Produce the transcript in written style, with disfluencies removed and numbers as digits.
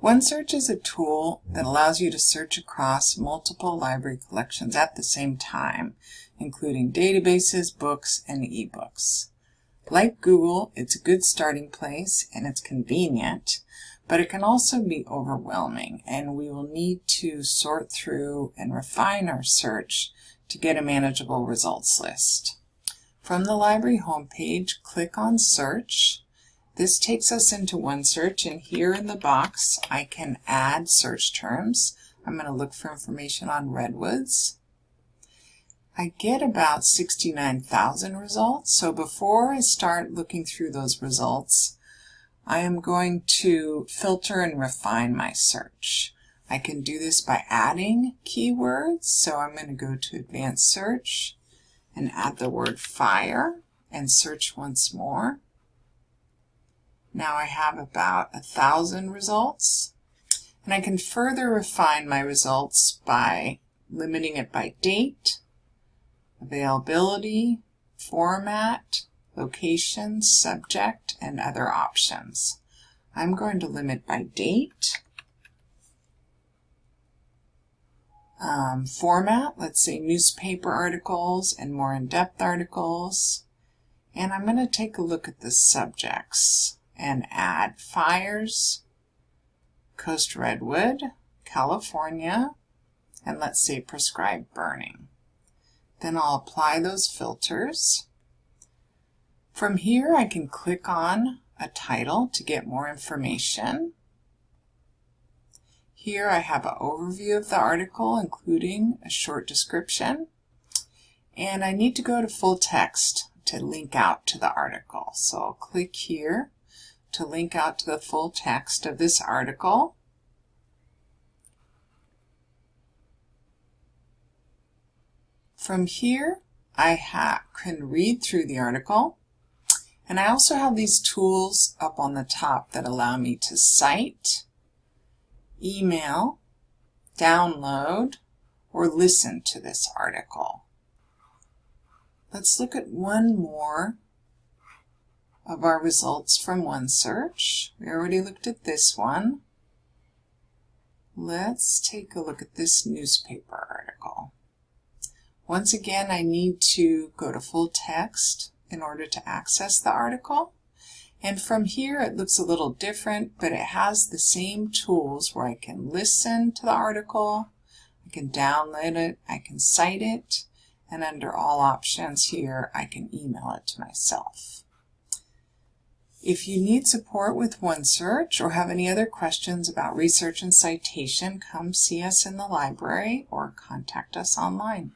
OneSearch is a tool that allows you to search across multiple library collections at the same time, including databases, books, and ebooks. Like Google, it's a good starting place and it's convenient, but it can also be overwhelming, and we will need to sort through and refine our search to get a manageable results list. From the library homepage, click on Search. This takes us into OneSearch, and here in the box I can add search terms. I'm going to look for information on redwoods. I get about 69,000 results, so before I start looking through those results, I am going to filter and refine my search. I can do this by adding keywords, so I'm going to go to Advanced Search and add the word fire and search once more. Now I have about 1,000 results, and I can further refine my results by limiting it by date, availability, format, location, subject, and other options. I'm going to limit by date. Format, let's say newspaper articles and more in-depth articles. And I'm going to take a look at the subjects and add fires, coast redwood, California, and let's say prescribed burning. Then I'll apply those filters. From here I can click on a title to get more information. Here I have an overview of the article, including a short description, and I need to go to full text to link out to the article. So I'll click here to link out to the full text of this article. From here, I can read through the article, and I also have these tools up on the top that allow me to cite, email, download, or listen to this article. Let's look at one more of our results from OneSearch. We already looked at this one. Let's take a look at this newspaper article. Once again, I need to go to full text in order to access the article. And from here, it looks a little different, but it has the same tools where I can listen to the article, I can download it, I can cite it, and under all options here, I can email it to myself. If you need support with OneSearch or have any other questions about research and citation, come see us in the library or contact us online.